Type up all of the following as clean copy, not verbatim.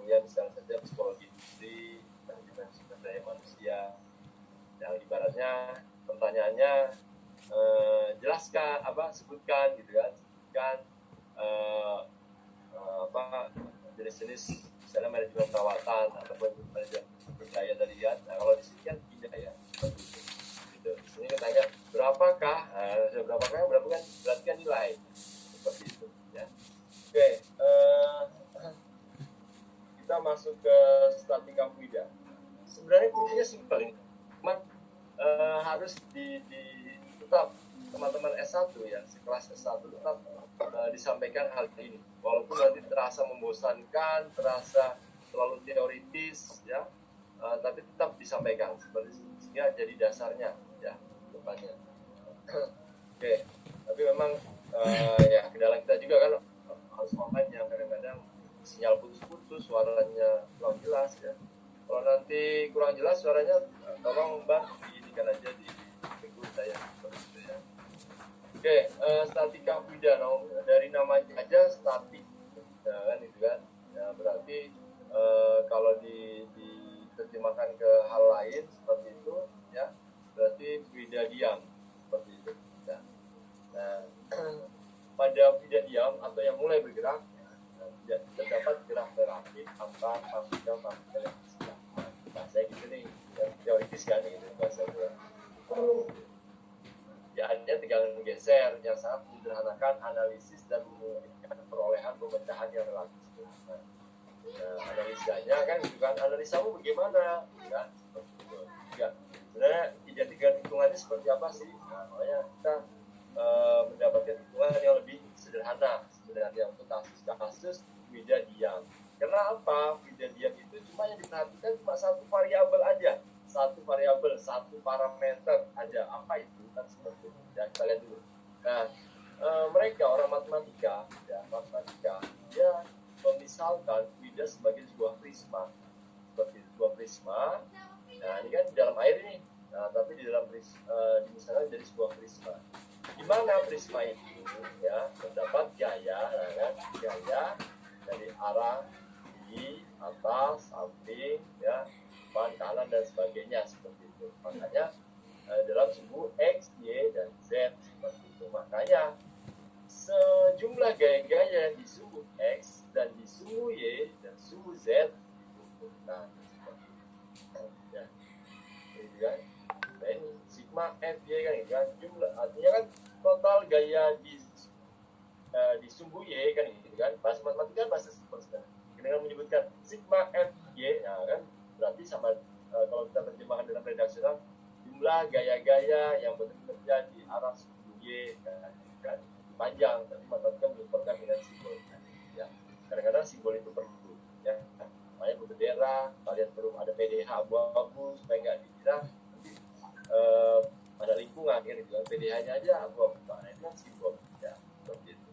kemudian misalnya saja psikologi industri dan dimensi daya manusia. Yang ibaratnya pertanyaannya jelaskan sebutkan gitu kan, sebutkan jenis-jenis misalnya manajemen perawatan ataupun manajemen sumber daya tadi kan. Nah, kalau di sini kan tidak ya seperti itu. Gitu. Di sini kan tanya berapakah, berapa kan berarti kan nilai seperti itu ya. Oke, kita masuk ke statika fluida. Sebenarnya kuncinya simpel ini, cuman harus tetap teman-teman S1 ya, sekelas S1 tetap disampaikan hal ini. Walaupun nanti terasa membosankan, terasa terlalu teoritis ya, tapi tetap disampaikan seperti sehingga jadi dasarnya ya depannya. Oke, tapi memang ya kendala kita juga kan harus online ya, kadang-kadang sinyal putus-putus, suaranya kurang jelas ya. Kalau nanti kurang jelas suaranya, tolong Bang diinikan aja di Facebook saya seperti itu ya. Oke, statika fluida, dari namanya aja statik, ya, kan itu kan. Ya, berarti kalau diterjemahkan ke hal lain seperti itu, ya, berarti fluida diam seperti itu. Ya. Nah, pada fluida diam atau yang mulai bergerak, terdapat gerak reaktif antar partikel yang bergerak. Nah, saya gitu nih, yang teoritis kan gitu bahasa gue. Ya, ada tegangan menggeser yang sangat menyederhanakan analisis dan memungkinkan perolehan pemecahan yang relatif sederhana. Nah, analisanya kan gitu kan, analisamu bagaimana? Ya, seperti itu. Ya, sebenarnya identikan hitungannya seperti apa sih? Nah, makanya kita mendapatkan hitungan yang lebih sederhana sebenarnya untuk kasus fluida diam. Karena apa? Fluida diam itu cuma yang diperhatikan cuma satu variabel aja, satu parameter aja. Apa itu? Kan seperti itu. Ya, kita lihat dulu. Nah, mereka orang matematika, dia memisalkan fluida sebagai sebuah prisma, seperti sebuah prisma. Nah, ini kan di dalam air ini. Nah, tapi di dalam misalnya dari sebuah prisma. Di mana prisma itu ya terdapat gaya, kan? Gaya dari arah di atas, samping, ya, depan, kanan dan sebagainya seperti itu. Makanya dalam sumbu X, Y dan Z seperti itu. Makanya sejumlah gaya-gaya di sumbu X dan di sumbu Y dan sumbu Z dikumpulkan seperti itu. Ya, gitu kan? Nah, ini sigma F Y kan, gitu kan, jumlah artinya kan total gaya di sumbu Y kan, gitu kan, bahasa matematika bahasa simpel sekali dengan menyebutkan sigma F Y, ya kan, berarti sama kalau kita terjemahkan dalam redaksional jumlah gaya-gaya yang bekerja di arah sumbu Y kan panjang, tapi matematika menyebutkan dengan simbol ya. Kadang-kadang simbol itu perlu ya, makanya berbendera kalian perlu ada PDH abu-abu supaya nggak dikira pada lingkungan kan, gitu kan, PDH-nya aja abu-abu, nah itu kan simbol ya, seperti itu.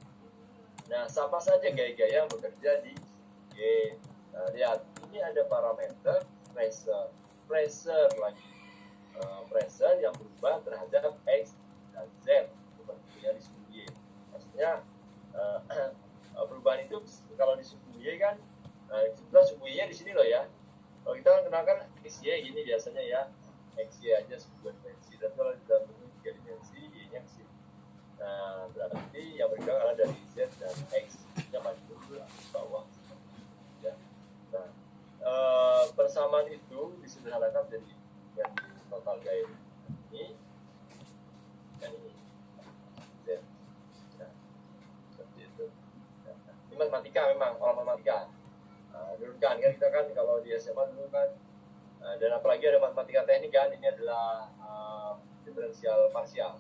Nah, siapa saja gaya-gaya yang bekerja di Y. Nah, lihat ini ada parameter pressure lagi, pressure yang berubah terhadap X dan Z seperti di sumbu Y. Maksudnya perubahan itu kalau di sumbu Y kan, sebenarnya sumbu Y di sini loh ya. Kalau kita kan kenalkan XY gini biasanya ya, XY aja sebuah dimensi, dan kalau di dalam bentuk 3 dimensi Y-nya ke sini. Nah, berarti yang bergerak adalah dari Z dan X nya maju ke bawah ya. Nah, persamaan itu disederhanakan menjadi yang total gaya ini dan ini Z ya, seperti itu ya. Ini matematika, memang orang matematika. Dulu kan kita kan kalau di SMA dulu kan, dan apalagi ada matematika teknik kan, ini adalah diferensial parsial.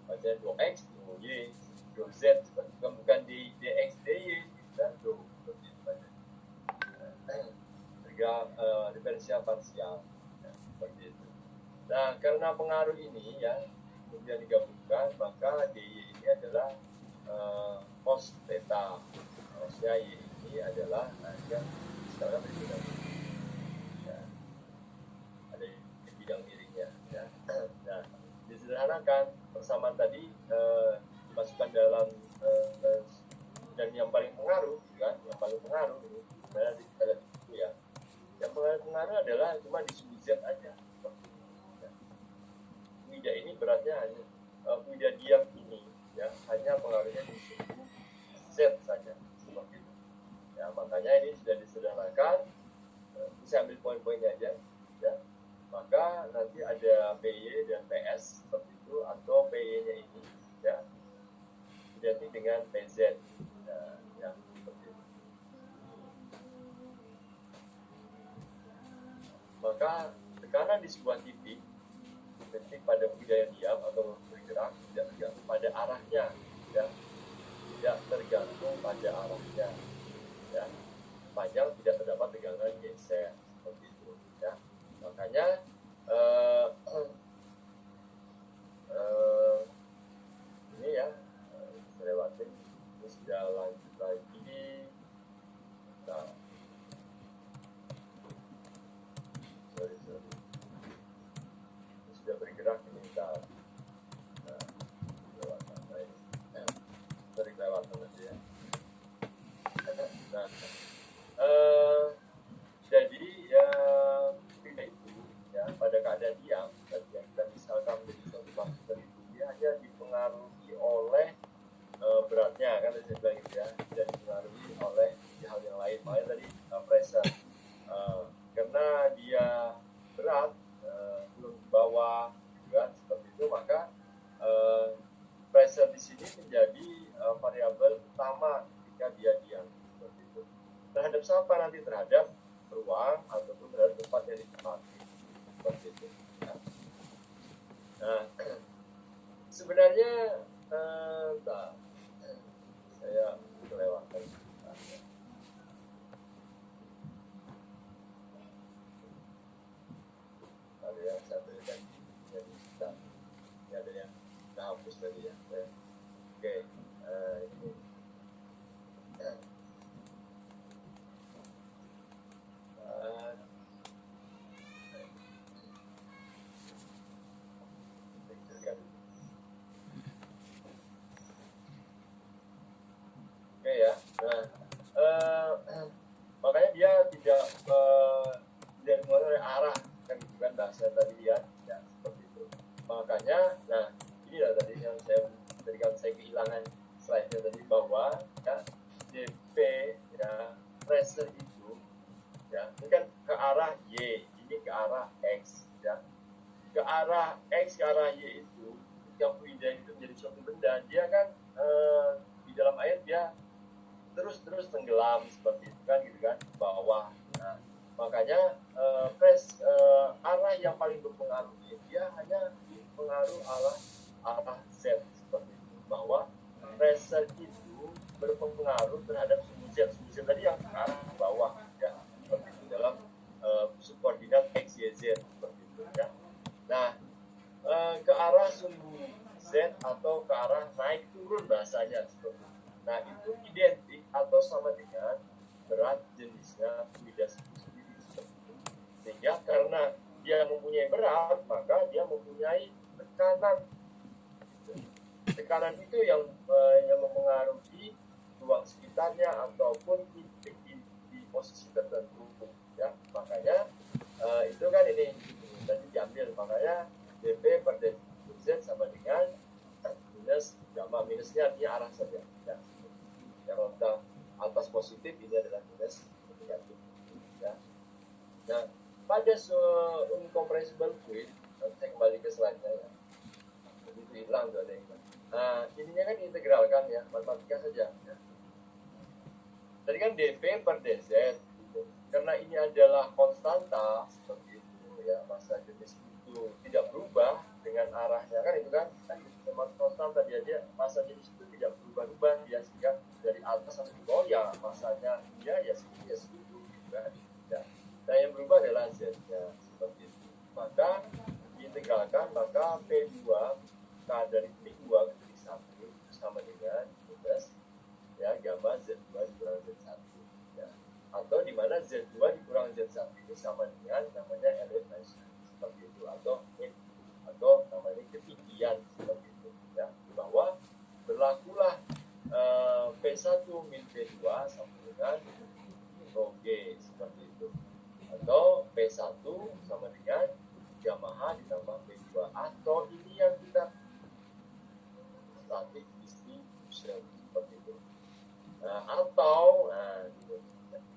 Baca 2x, 2y, 2z, bukan di dx, dy, dan 2 seperti itu baca. Diferensial parsial ya, seperti itu. Nah, karena pengaruh ini ya kemudian digabungkan, maka dy ini adalah cos theta, maksudnya y ini adalah yang sekarang berbeda ya, ada di bidang miringnya ya. Nah, disederhanakan persamaan tadi dimasukkan dalam dan yang paling pengaruh kan, yang paling pengaruh ini sebenarnya kita lihat itu ya. Yang pengaruh adalah cuma di suhu Z aja. Fluida ini beratnya hanya fluida diam ini ya, hanya pengaruhnya di suhu Z saja seperti itu. Ya, makanya ini sudah disederhanakan. Bisa ambil poin-poinnya aja ya. Maka nanti ada PY dan PS seperti itu, atau PY-nya ini ya identik dengan PZ ya, seperti itu. Maka tekanan di sebuah titik pada budaya diam atau bergerak tidak tergantung pada arahnya ya, tidak tergantung pada arahnya ya, sepanjang tidak terdapat tegangan geser seperti itu ya. Makanya ini ya, saya lewatin, ini sudah lanjut lagi. Nah, sorry. Ini sudah bergerak ini kita lewatan lagi. Sorry, lewatan aja ya. Nah, jadi ya itu ya pada keadaan diam tadi yang kita misalkan menjadi suatu partikel itu dia hanya dipengaruhi oleh beratnya kan saya bilang gitu ya, tidak dipengaruhi oleh hal yang lain. Makanya tadi pressure karena dia berat turun ke bawah juga seperti itu, maka pressure di sini menjadi variabel utama ketika dia diam seperti itu. Terhadap siapa nanti? Terhadap ruang ataupun terhadap tempat yang ditempati seperti itu ya. Nah, sebenarnya saya kelewatan ada yang saya berikan jadi kita ini ada yang kita hapus tadi ya. Oke, ini oke ya. Nah, makanya dia tidak dipengaruhi oleh arah kan, gitu kan bahasa tadi ya seperti itu. Makanya nah ini lah tadi yang saya berikan, saya kehilangan slide-nya tadi, bahwa ya dp ya pressure itu ya ini kan ke arah y, ini ke arah x ya, ke arah x ke arah y itu ketika fluida itu menjadi suatu benda, dia kan di dalam air dia terus tenggelam seperti itu kan, gitu kan, bawah. Nah, makanya arah yang paling berpengaruh dia hanya dipengaruhi arah z seperti itu, bahwa pressure itu berpengaruh terhadap suhu z tadi yang ke arah bawah ya, seperti itu dalam subkoordinat x y z seperti itu ya. Nah, ke arah suhu z atau ke arah naik turun bahasanya seperti itu. Nah, itu identik atau sama dengan berat jenisnya fluida sendiri seperti itu. Sehingga karena dia mempunyai berat, maka dia mempunyai tekanan. Tekanan itu yang mempengaruhi ruang sekitarnya ataupun titik di posisi tertentu ya. Makanya itu kan ini tadi diambil, makanya dp per dz sama dengan minus gamma, minusnya artinya arah saja ya. Yang kita atas positif, ini adalah minus negatif ya. Nah, pada incompressible fluid, saya kembali ke slide-nya ya, begitu hilang tuh ada yang hilang. Nah, ininya kan integralkan ya, matematika saja ya. Tadi kan dp per dz gitu. Karena ini adalah konstanta seperti itu ya, massa jenis itu tidak berubah dengan arahnya kan, itu kan memang konstanta dia massa jenis itu tidak berubah-ubah dia, sehingga dari atas sampai di bawah ya massanya dia ya segitu gitu kan ya. Nah, yang berubah adalah z-nya seperti itu. Maka diintegralkan, maka P2 dari P2 ke P1 sama dengan minus ya gamma Z2 dikurang Z1 ya. Atau di mana Z2 dikurang Z1 ini sama dengan namanya elevation seperti itu, atau namanya ketinggian seperti itu ya, bahwa berlakulah P1 min P2 sama dengan P1 sama dengan Yamaha ditambah P2, atau ini yang kita static distribution seperti itu. Atau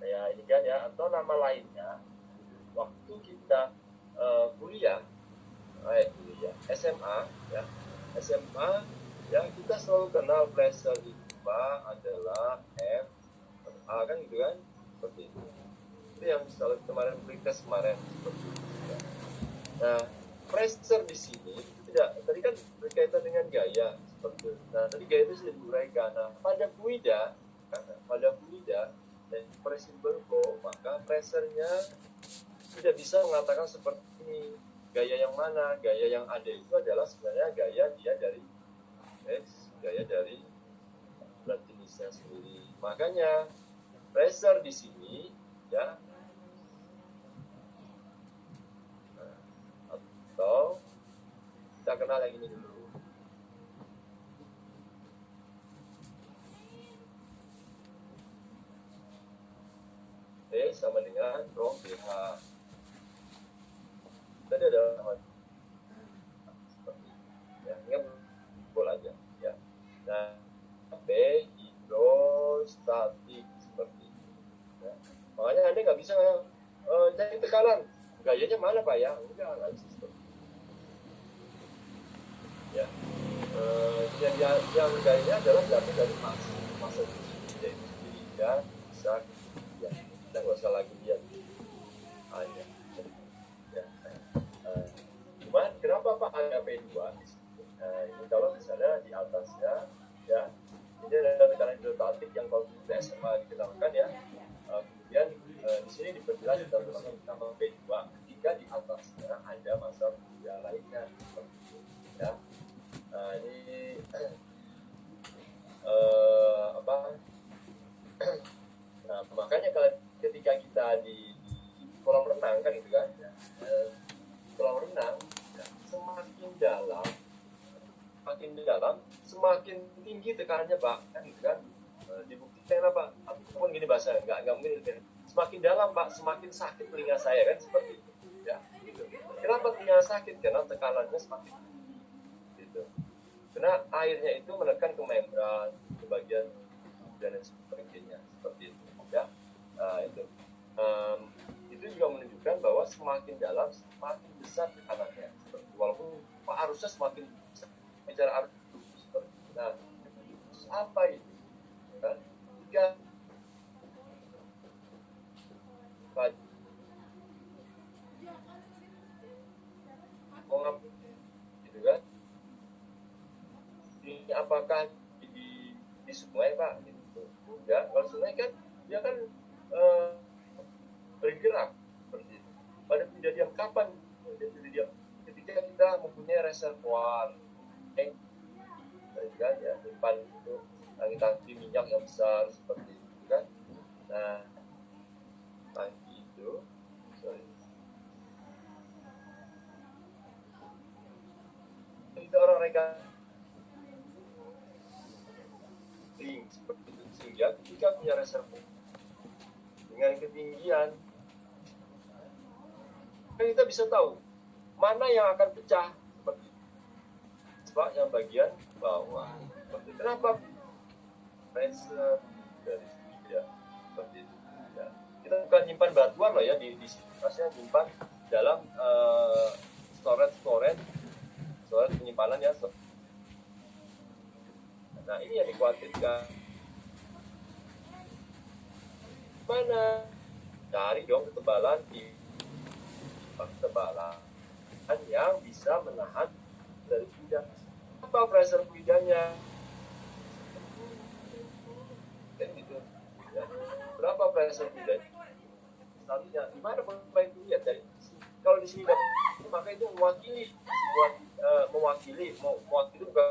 ya ini kan ya, atau nama lainnya waktu kita kuliah SMA ya, SMA ya, kita selalu kenal pressure itu Pak adalah F per A kan gitu kan, seperti itu. Itu yang selalu kemarin tes kemarin seperti itu ya. Nah, pressure di sini tidak, tadi kan berkaitan dengan gaya seperti itu. Nah, tadi gaya itu sudah diuraikan. Nah, pada fluida dan compressible flow, maka pressure-nya tidak bisa mengatakan seperti ini. Gaya yang mana? Gaya yang ada itu adalah sebenarnya gaya dia dari gaya dari berat jenisnya sendiri. Makanya pressure di sini ya, atau kita kenal yang ini dulu. Sama dengan rho BH. Tadi ada seperti ya, ingat bola aja ya. Nah, P hidrostatik seperti itu ya. Makanya Anda nggak bisa cari tekanan, gayanya mana Pak ya? Nggak bisa seperti itu ya. Yang gayanya adalah jatuh dari masa itu sendiri ya, bisa ya. Kita nggak usah lagi lihat hanya ya. Cuman kenapa Pak ada P2 di sini? Ini kalau misalnya di atasnya ya, ini adalah tekanan hidrostatik yang kalau di SMA dikenalkan ya. Kemudian di sini diperjelas tentang nama P2 ketika di atasnya ada masa fluida lainnya seperti itu ya. Ini nah, makanya kalau ketika kita di kolam renang kan itu kan ya, kolam renang ya, semakin dalam semakin tinggi tekanannya Pak kan gitu kan. Dibuktikan apa? Ataupun gini bahasa nggak mungkin semakin dalam Pak semakin sakit telinga saya kan seperti itu ya gitu. Kenapa telinga sakit? Karena tekanannya semakin tinggi gitu. Karena airnya itu menekan ke membran, ke bagian dan sebagainya seperti itu ya. Itu juga menunjukkan bahwa semakin dalam semakin besar tekanannya. Walaupun arusnya semakin besar, bicara arus seperti itu. Nah, apa itu? Kan? Jika mau ngapain gitu kan? Ini apakah di sungai Pak? Gitu. Ya, kalau sungai kan dia kan bergerak seperti itu. Pada kejadian kapan? Kejadian ketika kita mempunyai reservoir, kan ya, depan itu tangki minyak yang besar seperti itu kan. Nah, tangki itu, itu orang mereka seperti itu, sehingga ketika punya reservoir dengan ketinggian, kita bisa tahu mana yang akan pecah seperti itu. Sebab yang bagian bawah seperti itu. Kenapa? Pressure dari sini ya seperti itu ya. Kita bukan nyimpan batuan loh ya di sini, maksudnya nyimpan dalam storage penyimpanan ya. Nah, ini yang dikhawatirkan. Mana? Cari dong ketebalan yang bisa menahan dari fluida. Apa pressure fluidanya? Dan gitu. Ya. Berapa pressure fluidanya? Selanjutnya, gimana Bapak itu lihat dari sini? Kalau di sini maka itu mewakili bukan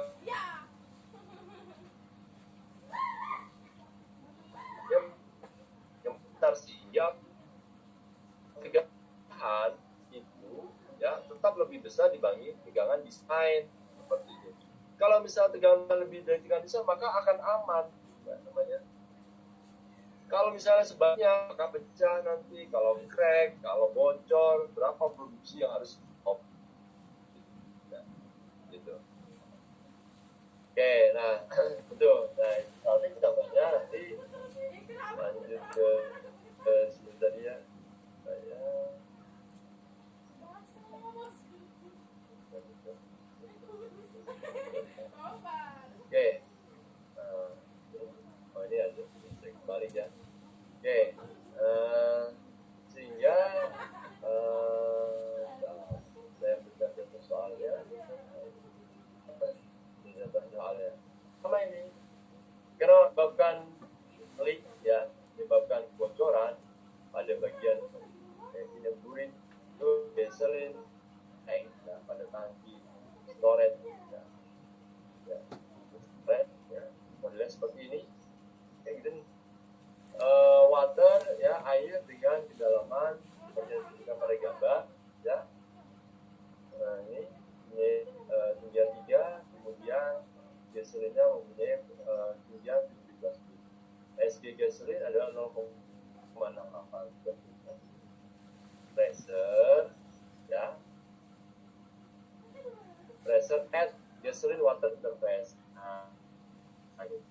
yang besar sih ya, tegangan itu ya tetap lebih besar dibanding tegangan desain seperti itu. Kalau misalnya tegangan lebih dari tegangan desain maka akan aman ya, namanya Kalau misalnya sebabnya apakah pecah nanti, kalau crack, kalau bocor, berapa produksi yang harus stop. Nah, gitu. Oke, nah betul. Nah, nanti kita baca nanti lanjut ke sini tadi ya. Saya oke. Oh ini ada balik ya. Oke. Sehingga saya buka contoh soalnya. Soalnya sama ini. Karena menyebabkan leak ya, menyebabkan kebocoran pada bagian minyak burin itu gasoline tank ya, pada tangki storage ya, ya, storage ya, modelnya seperti ini kayak gitu nih. Water ya, air dengan kedalaman seperti yang kita pada gambar ya. Nah ini ketinggian 3, kemudian gasolinnya mempunyai ketinggian 17. SG gasolin adalah 0,68. Pressure ya, pressure at gasoline water interface. Nah, ini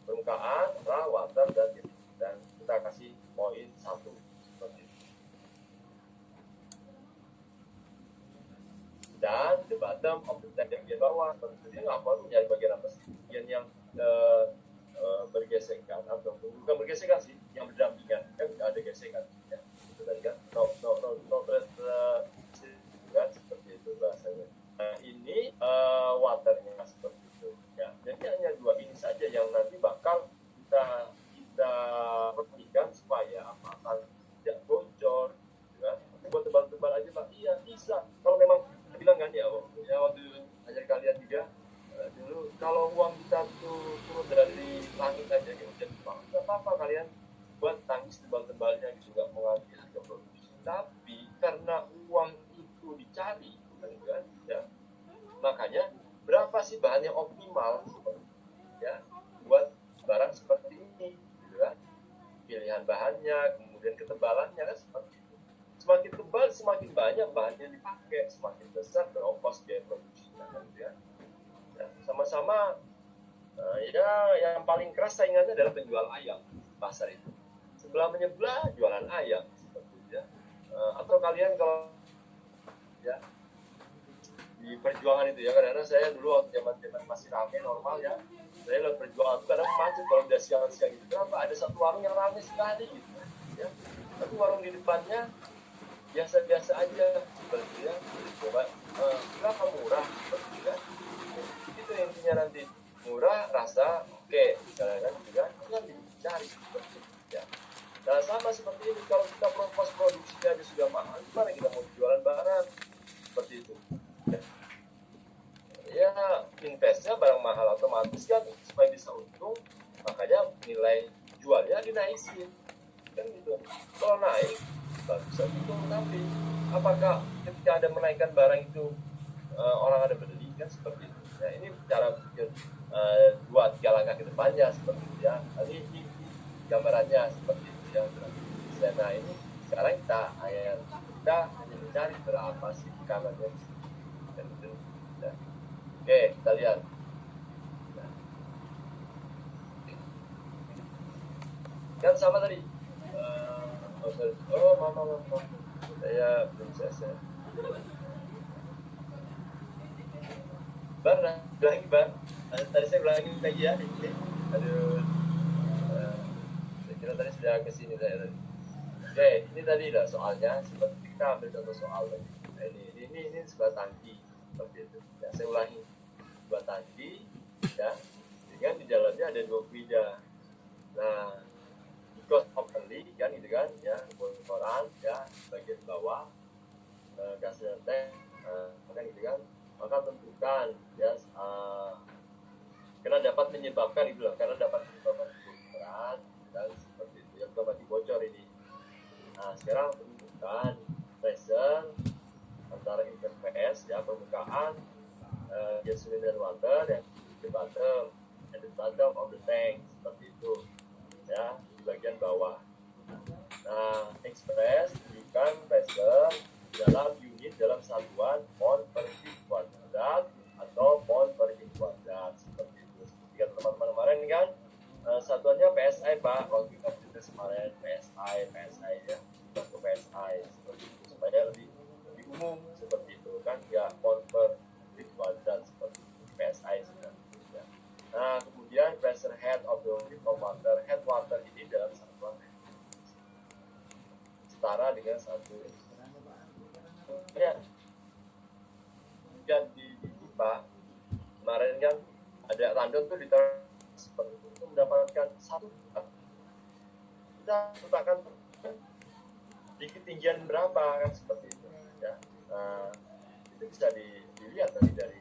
permukaan, water dan kita kasih poin 1 seperti itu. Dan the bottom of the tank yang di bawah, tentunya apa tuh nyari bagian apa sih? Bagian yang bergesekan atau bukan bergesekan sih, yang berdampingan kan ada gesekan ya. Itu tadi kan no kan seperti itu bahasanya. Nah ini waternya seperti itu ya. Jadi hanya 2 ini saja yang nanti bakal kita perhatikan supaya apa tidak bocor ya. Buat tebal-tebal aja Pak, iya bisa. Kalau memang bilang kan ya waktu ajar kalian juga dulu, kalau uang kita tuh turun dari langit aja ya hujan Jepang, nggak apa-apa kalian buat tangis tebal-tebalnya gitu, nggak mengambil harga produksi. Tapi karena uang itu dicari kan ya, makanya berapa sih bahan yang optimal ya buat barang seperti ini gitu kan, pilihan bahannya, kemudian ketebalannya kan seperti itu. Semakin tebal semakin banyak bahan yang dipakai, semakin besar berongkos biaya produksinya kan ya. Sama-sama ya yang paling keras saingannya adalah penjual ayam pasar itu. Sebelah menyebelah jualan ayam seperti itu ya. Atau kalian kalau ya di perjuangan itu ya, kadang-kadang saya dulu waktu zaman masih rame normal ya, saya lihat perjuangan itu kadang macet kalau udah siang-siang gitu. Kenapa? Ada satu warung yang rame sekali gitu ya. Tapi warung di depannya biasa-biasa aja seperti ya. Coba berapa murah seperti itu ya. Itu intinya nanti, murah rasa oke misalnya kan juga kan dicari seperti itu ya. Nah sama seperti ini, kalau kita kos produksinya aja sudah mahal, gimana kita mau jualan barang seperti itu ya. Investnya barang mahal otomatis kan supaya bisa untung, makanya nilai jualnya dinaikin kan gitu. Kalau naik bagus untung, tapi apakah ketika ada menaikkan barang itu orang ada beli kan seperti itu ya. Ini cara pikir 2-3 langkah ke depannya seperti itu ya. Tadi ini gambarannya seperti itu ya. Nah ini sekarang kita hanya mencari berapa sih kanannya dan itu ya. Oke, kita lihat. Kan sama tadi. Mama. Saya princess ya. Bar, lagi Bar. Tadi saya ulangi lagi ya. Aduh. Saya kira tadi sudah kesini saya tadi. Oke, ini tadi lah soalnya. Seperti kita ambil contoh soal tadi. Nah, ini sebuah tangki seperti itu. Ya, saya ulangi. Sebuah tangki, ya. Dengan di dalamnya ada 2 bida. Nah, because of early kan gitu kan ya, bocoran ya bagian bawah gasnya tank kan gitu kan, maka tentukan ya karena dapat menyebabkan itulah, karena dapat menyebabkan kebocoran dan seperti itu yang dapat dibocor ini. Nah sekarang tentukan pressure antara interface ya, permukaan gasoline dan water, dan the bottom of the tank seperti itu. ya, di bagian bawah. Nah, express menunjukkan pressure dalam unit dalam satuan pound per feet kuadrat atau pound per inch kuadrat, seperti itu. Seperti teman-teman kemarin kan, satuannya PSI Pak, waktu kita tes kemarin PSI ya, untuk PSI seperti itu, supaya lebih umum seperti itu kan, ya pound per feet kuadrat seperti itu, PSI sebenarnya. Ya. Nah, kemudian pressure head of the water, head water ini dalam satuan setara dengan 1. Ya, dan di IPA kemarin kan ada random tuh ditaruh seperti itu, untuk mendapatkan 1. Kita letakkan di ketinggian berapa kan, seperti itu ya. Itu bisa dilihat dari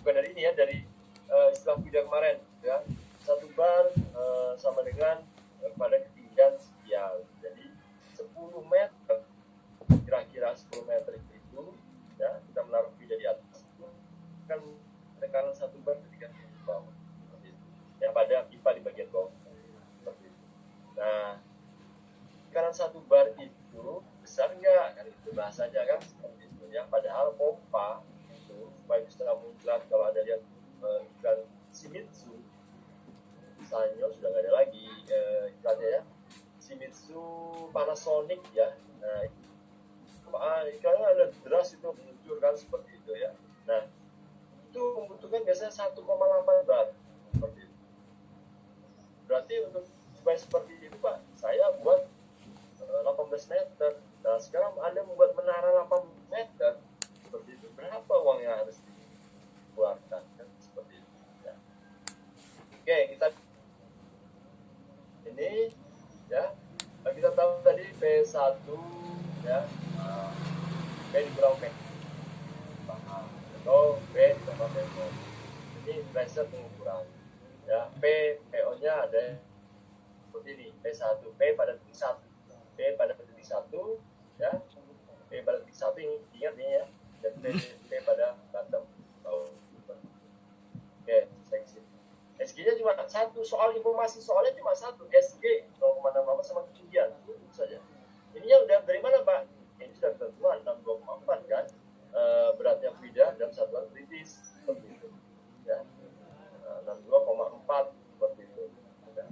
bukan dari ini ya, dari istilah bidang kemarin ya, 1 bar sama dengan pada ketinggian sekian. Jadi 10 meter, kira-kira 10 meter itu ya, kita menaruh bida di atas itu kan tekanan 1 bar ketika di bawah, yang pada pipa di bagian bawah seperti itu. Nah, tekanan 1 bar itu besar enggak kan, itu bahasanya kan seperti itu ya. Padahal pompa itu supaya bisa muncrat, kalau ada lihat iklan Shimizu, Sanyo sudah nggak ada lagi iklannya ya, Shimizu, Panasonic ya. Nah, iklannya ada deras itu muncul kan, seperti itu ya. Nah, itu membutuhkan biasanya 1,8 bar seperti itu. Berarti untuk supaya seperti itu Pak, saya buat 18 meter. Nah, sekarang Anda membuat menara 18 meter seperti itu, berapa uang yang harus dikeluarkan kan, seperti itu ya. Oke, kita ini ya, kita tahu tadi P1 ya, P dikurang P atau P tambah P0, ini pressure pengukuran ya. PO nya ada seperti ini, P1, P pada titik 1, P pada titik 1 ya, P pada titik 1, ingat nih ya, dan P pada bottom. Oke, seksi SG nya cuma 1, soal informasi soalnya cuma 1, SG 0,68 sama ketinggian, itu saja. Ini yang udah dari mana Pak? Ini sudah ketentuan 62,4 kan, beratnya bida dalam satuan kritis seperti itu ya, 62,4 seperti itu ya.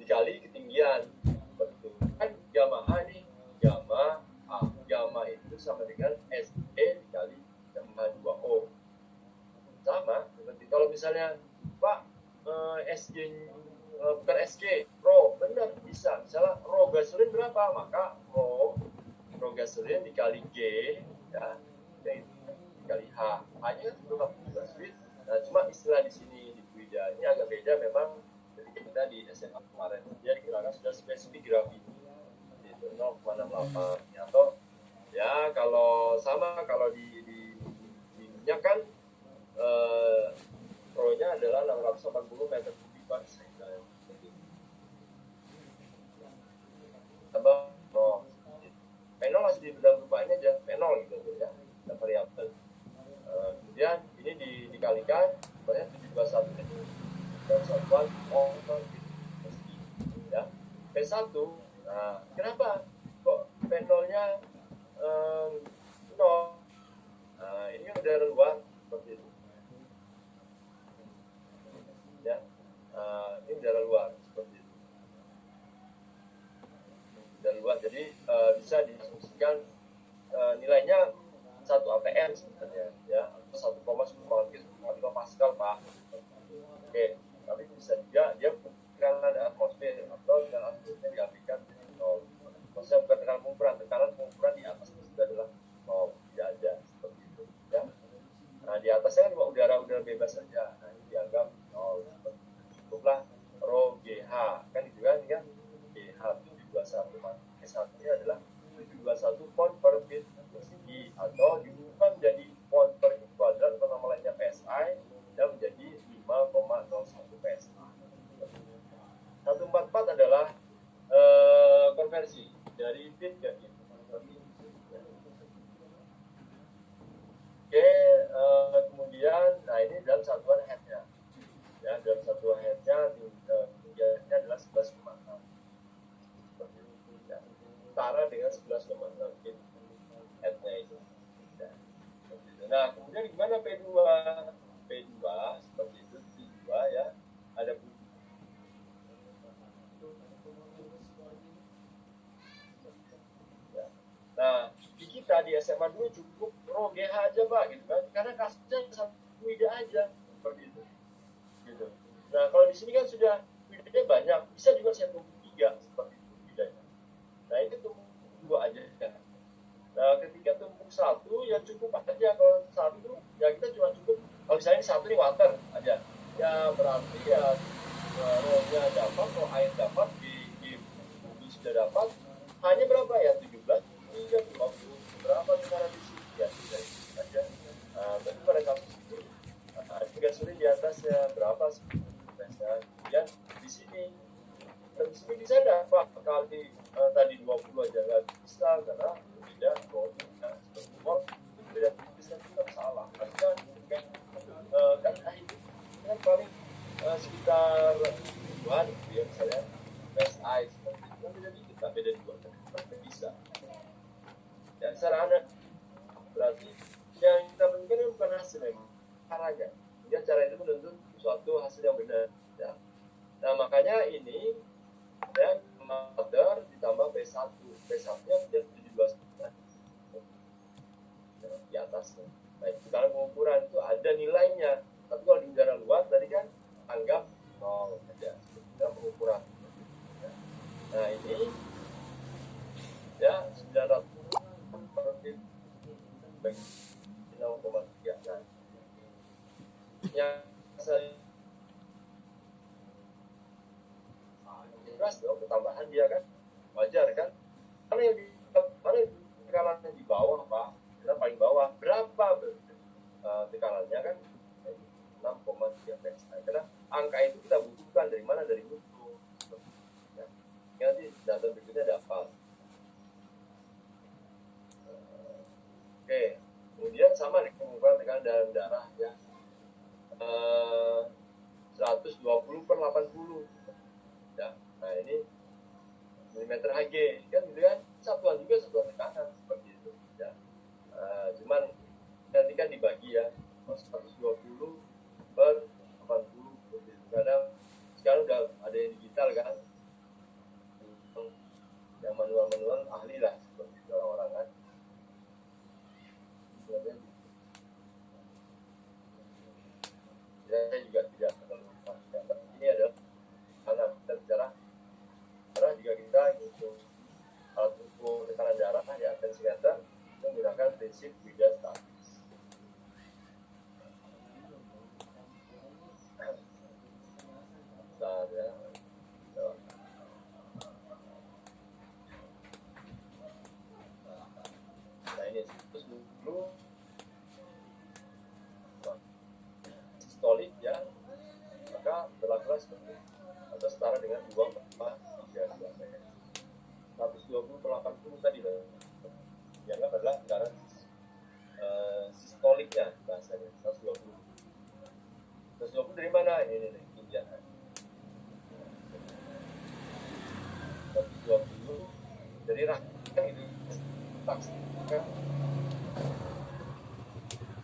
Dikali ketinggian seperti itu kan, Yamaha ini, gamma itu sama dengan SE dikali gamma 2O, sama seperti kalau misalnya Pak SG bukan SG, Rho, benar bisa. Misalnya Rho gasolin berapa, maka Rho gasolin dikali G ya, dikali H. H-nya kan 22 speed. Nah, cuma istilah di sini di Wida ini agak beda memang ketika kita di SMA kemarin. Dia dikirakan sudah spesifik grafi itu 0,68 atau ya, kalau sama kalau di minyak kan Rho-nya adalah 680 meter kubik per second. Tambah Rho. P0 masih di bidang rupanya aja, P0 gitu ya, ada variabel. Kemudian ini dikalikan, sebenarnya 721 itu dalam satuan ya. P1, nah kenapa kok P0-nya 0? Nah, ini udah luar seperti itu ya. Ini udara luar seperti itu, udara luar, jadi bisa diasumsikan nilainya 1 APM sebenarnya ya, atau 1,10 Pascal Pak. Oke, tapi bisa juga dia tekanan atmosfer atau tekanan atmosfer diaplikasikan jadi 0. Maksudnya bukan tekanan pengukuran di atas itu sudah adalah 0, tidak ada seperti itu ya. Nah, di atasnya kan cuma udara bebas saja. Nah, ini dianggap 0. Cukuplah Rho GH kan gitu kan, GH 721, S1-nya adalah 721 pound per feet persegi, atau diubah menjadi pound per inch kuadrat atau nama lainnya PSI, dan menjadi 5,01 PSI. 144 adalah konversi dari feet ke inch. Oke, kemudian, nah ini dalam satuan head-nya. ya, dalam satu headnya ketinggiannya adalah 11,6, ya, setara dengan 11,6 feet headnya itu. Ya. Nah, kemudian gimana P2? P2 seperti itu, P2 ya, ada. Ya. Nah, di kita di SMA dulu cukup pro GH aja Pak, gitu kan, karena kasusnya satu WIDA aja, seperti itu. Gitu. Nah, kalau di sini kan sudah WIDA banyak, bisa juga saya tumpuk 3 seperti itu WIDA-nya. Nah, ini tumpuk 2 aja kan. Nah, ketika tumpuk 1 ya cukup aja. Kalau 1 ya kita cuma cukup, kalau misalnya 1 ini water aja, ya berarti ya rohnya dapat, roh air dapat, di bumi sudah dapat, hanya berapa ya, 17 hingga 20 berapa sekarang di sini ya, sudah aja. Nah, berarti pada kasus ini tinggal sulit di atasnya berapa sih? Kemudian di sini bisa dapat kali tadi 20 aja nggak bisa, karena tidak rohnya seperti tidak bisa, tetap salah. Artinya kan itu kan paling sekitar ribuan gitu ya, misalnya PSI seperti itu kan beda dikit, tak beda 2 kan bisa ya. Secara anak berarti yang kita pentingkan bukan hasil, memang caranya ya, cara itu menuntut suatu hasil yang benar ya. Nah, makanya ini ya, mater ditambah P1 nya punya 17 di atasnya. Nah, itu kalau pengukuran itu ada nilainya, tapi kalau di udara luar tadi kan anggap 0 aja dalam pengukuran. Nah, ini ya 900 bagi 0,3. Nah, yang saya jelas dong ketambahan dia kan wajar kan, karena yang di tekanannya di bawah Pak, kita paling bawah berapa tekanannya kan 6,3 PSI, karena angka itu kita butuhkan dari mana, dari mutu ya. Nanti data berikutnya dapat. Oke, kemudian sama dengan pengukuran tekanan dalam darah ya, 120/80 ya. Nah, ini milimeter Hg kan, gitu kan, satuan juga satuan tekanan seperti itu ya. Cuman nanti kan dibagi ya 120/80 seperti itu. Kadang sekarang udah ada yang digital kan, yang manual ahli lah seperti itu orang kan. Saya juga tidak terlalu paham. Ini adalah karena kita bicara darah, jika kita hitung alat ukur tekanan darah ya, tensiometer itu menggunakan prinsip WIDA statis. Nah, ini terus dulu sistolik ya, maka berlakulah seperti atau setara dengan 2,32 120/80 tadi loh, dianggap adalah tekanan sistoliknya bahasanya 120 dari mana ini ketinggian 120 dari rakyat itu taksi kan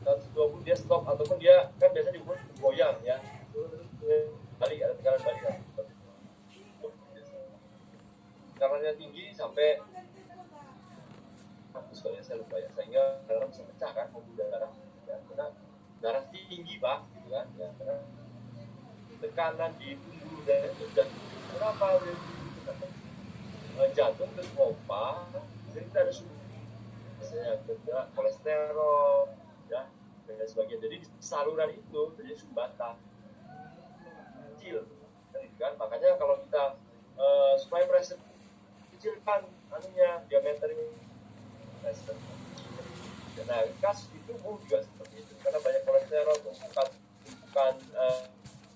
120 dia stop, ataupun dia kan biasa dibuat goyang ya, balik, ada tekanan balik kan, tekanannya tinggi sampai kalau saya lupa ya, sehingga darah bisa pecah kan, pembuluh darah ya, karena darah tinggi Pak gitu kan ya, karena tekanan di pembuluh darah itu sudah berapa, jantung terus pompa, jadi kita ada misalnya kolesterol ya dan sebagainya, jadi saluran itu jadi sumbatan kecil kan, makanya kalau kita supaya pressure kecilkan anunya, diameternya. Nah, kasus di tubuh juga seperti itu, karena banyak kolesterol, tumpukan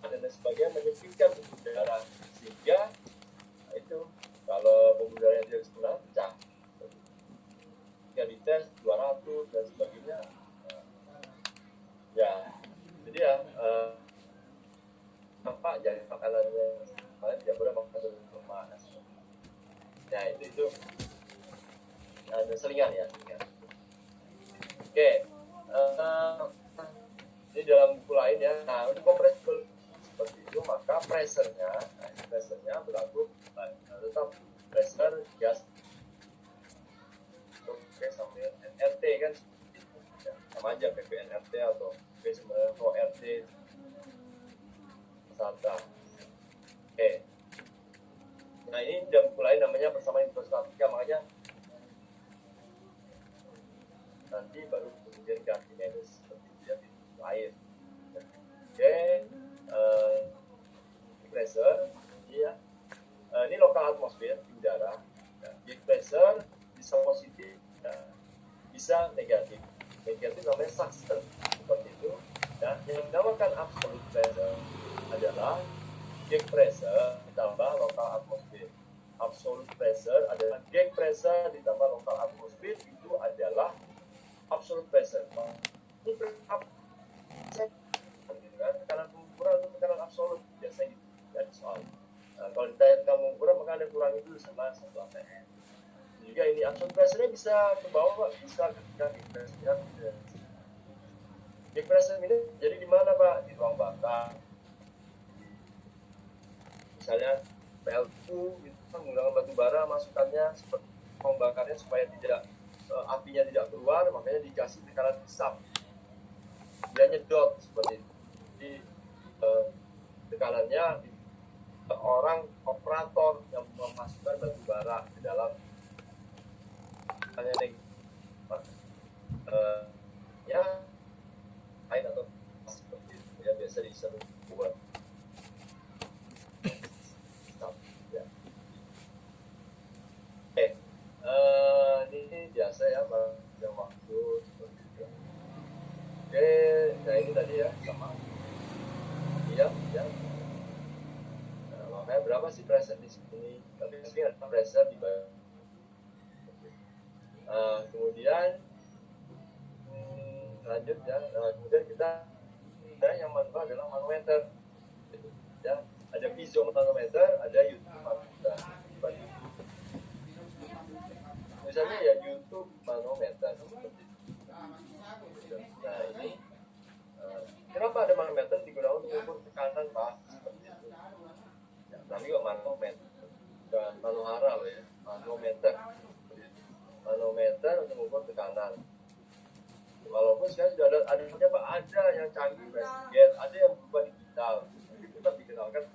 dan lain sebagainya menyempitkan pembuluh darah, sehingga itu kalau pembuluh darahnya tidak sempurna pecah. Jika dites 200 dan sebagainya ya, jadi ya Nah itu ada selingan ya. Oke, ini dalam buku lain ya. Nah untuk compressible seperti itu, maka pressure-nya berlaku tetap pressure gas. Oke, sambil NRT kan ya, sama aja PPNRT atau P sebenarnya RT SATA. Oke, nah ini dalam buku lain namanya persamaan hidrostatika, makanya nanti baru kemudian ganti minus seperti itu ya di lain. Oke, pressure ya. Ini lokal atmosfer di udara. Big pressure bisa positif, bisa negatif. Negatif namanya suction seperti itu. Nah, yang dinamakan absolute pressure adalah gauge pressure ditambah lokal atmosfer. Absolute pressure adalah gauge pressure ditambah lokal atmosfer, itu adalah absolute pressure. Ini tekanan pengukuran atau tekanan absolut biasanya gitu dari soal. Nah, kalau ditanya tekanan pengukuran maka Anda kurangi dulu sama 1 ATM. Juga ini absolute pressure-nya bisa ke bawah Pak, bisa ketika gauge pressure ini jadi di mana Pak? Di ruang bakar. Misalnya PLTU itu kan menggunakan batu bara, masukannya seperti ruang bakarnya supaya tidak apinya tidak keluar, makanya dikasih tekanan hisap. Dia nyedot seperti itu. Jadi tekanannya orang operator yang memasukkan batu bara ke dalam hanya ya lain atau seperti itu ya, biasa disebut buat ya. Ini biasa ya yang waktu seperti itu. Oke, nah ini tadi ya sama iya ya. Nah, makanya berapa sih pressure di sini? Tapi sini ada pressure di bawah. Kemudian lanjut ya. Kemudian kita yang manfaat adalah manometer. Ya, ada piezo-manometer, ada YouTube-manometer. Misalnya ya YouTube manometer. Nah ini kenapa ada manometer digunakan untuk mengukur tekanan Pak? Seperti itu. Ya, tapi kok manometer, bukan manohara loh ya, manometer. Manometer untuk mengukur tekanan. Walaupun sekarang sudah ada Pak, ada yang canggih, ada yang berupa digital, itu tetap dikenalkan